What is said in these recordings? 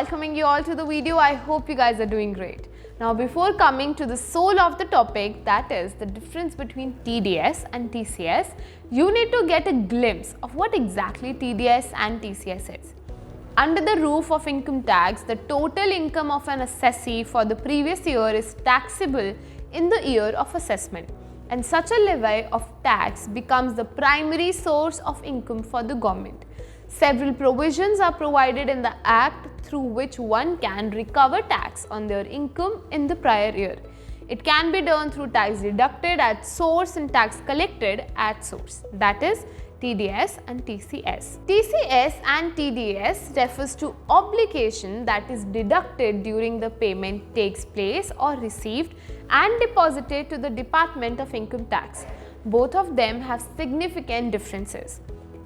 welcoming you all to the video. I hope you guys are doing great. Now before coming to the soul of the topic, that is the difference between TDS and TCS, you need to get a glimpse of what exactly TDS and TCS is. Under the roof of income tax, the total income of an assessee for the previous year is taxable in the year of assessment, and such a levy of tax becomes the primary source of income for the government. Several provisions are provided in the Act through which one can recover tax on their income in the prior year. It can be done through tax deducted at source and tax collected at source, that is TDS and TCS. TCS and TDS refers to obligation that is deducted during the payment takes place or received and deposited to the Department of Income Tax. Both of them have significant differences.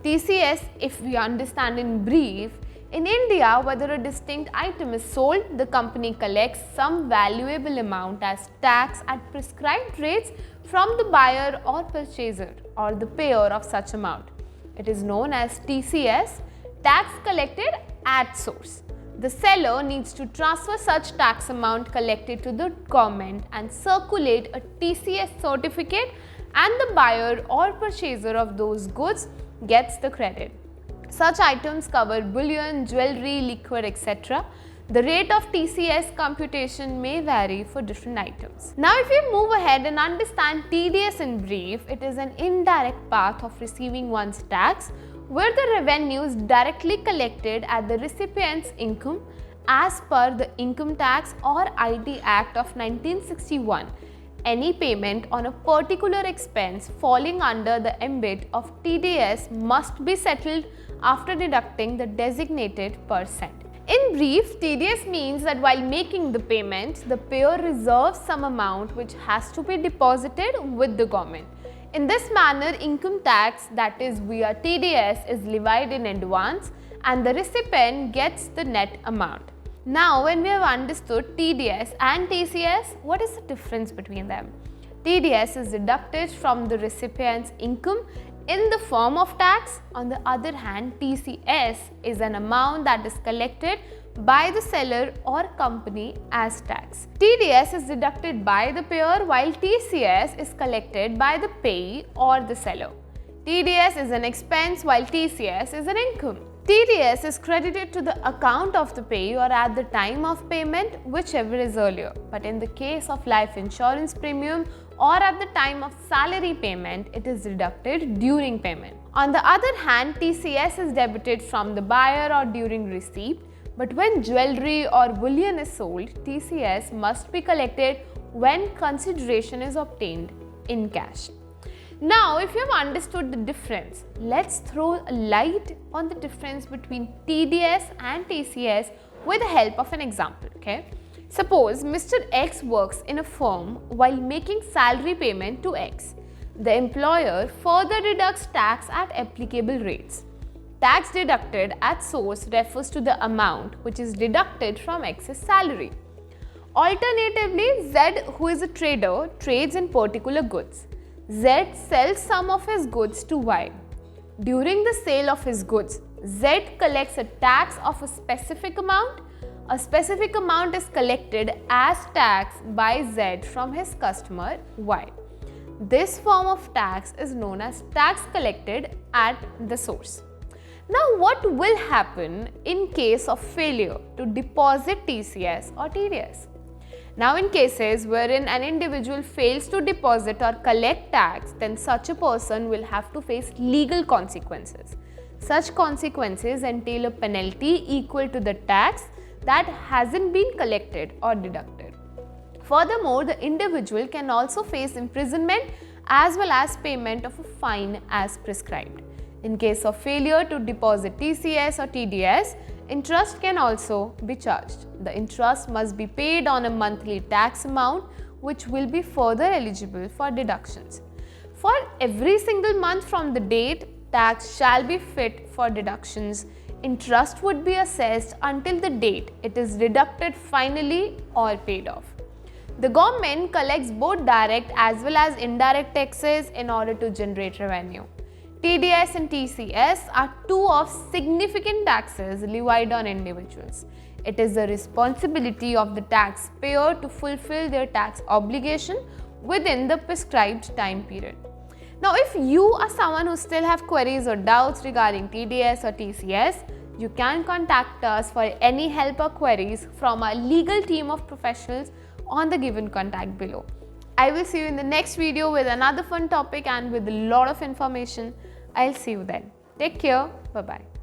TCS, if we understand in brief, in India, whether a distinct item is sold, the company collects some valuable amount as tax at prescribed rates from the buyer or purchaser or the payer of such amount. It is known as TCS, tax collected at source. The seller needs to transfer such tax amount collected to the government and circulate a TCS certificate, and the buyer or purchaser of those goods gets the credit. Such items cover bullion, jewelry, liquor, etc. The rate of TCS computation may vary for different items. Now if we move ahead and understand TDS in brief, it is an indirect path of receiving one's tax where the revenue is directly collected at the recipient's income as per the Income Tax or IT Act of 1961. Any payment on a particular expense falling under the ambit of TDS must be settled after deducting the designated percent. In brief, TDS means that while making the payment, the payer reserves some amount which has to be deposited with the government. In this manner, income tax, that is via TDS, is levied in advance and the recipient gets the net amount. Now, when we have understood TDS and TCS, what is the difference between them? TDS is deducted from the recipient's income in the form of tax. On the other hand, TCS is an amount that is collected by the seller or company as tax. TDS is deducted by the payer while TCS is collected by the payee or the seller. TDS is an expense while TCS is an income. TDS is credited to the account of the payee or at the time of payment, whichever is earlier. But in the case of life insurance premium or at the time of salary payment, it is deducted during payment. On the other hand, TCS is debited from the buyer or during receipt. But when jewelry or bullion is sold, TCS must be collected when consideration is obtained in cash. Now, if you have understood the difference, let's throw a light on the difference between TDS and TCS with the help of an example. Okay? Suppose Mr. X works in a firm while making salary payment to X. The employer further deducts tax at applicable rates. Tax deducted at source refers to the amount which is deducted from X's salary. Alternatively, Z, who is a trader, trades in particular goods. Z sells some of his goods to Y. During the sale of his goods, Z collects a tax of a specific amount. A specific amount is collected as tax by Z from his customer Y. This form of tax is known as tax collected at the source. Now, what will happen in case of failure to deposit TCS or TDS? Now, in cases wherein an individual fails to deposit or collect tax, then such a person will have to face legal consequences. Such consequences entail a penalty equal to the tax that hasn't been collected or deducted. Furthermore, the individual can also face imprisonment as well as payment of a fine as prescribed. In case of failure to deposit TCS or TDS, interest can also be charged. The interest must be paid on a monthly tax amount which will be further eligible for deductions. For every single month from the date tax shall be fit for deductions, interest would be assessed until the date it is deducted finally or paid off. The government collects both direct as well as indirect taxes in order to generate revenue. TDS and TCS are two of significant taxes levied on individuals. It is the responsibility of the taxpayer to fulfill their tax obligation within the prescribed time period. Now, if you are someone who still have queries or doubts regarding TDS or TCS, you can contact us for any help or queries from our legal team of professionals on the given contact below. I will see you in the next video with another fun topic and with a lot of information. I'll see you then. Take care. Bye-bye.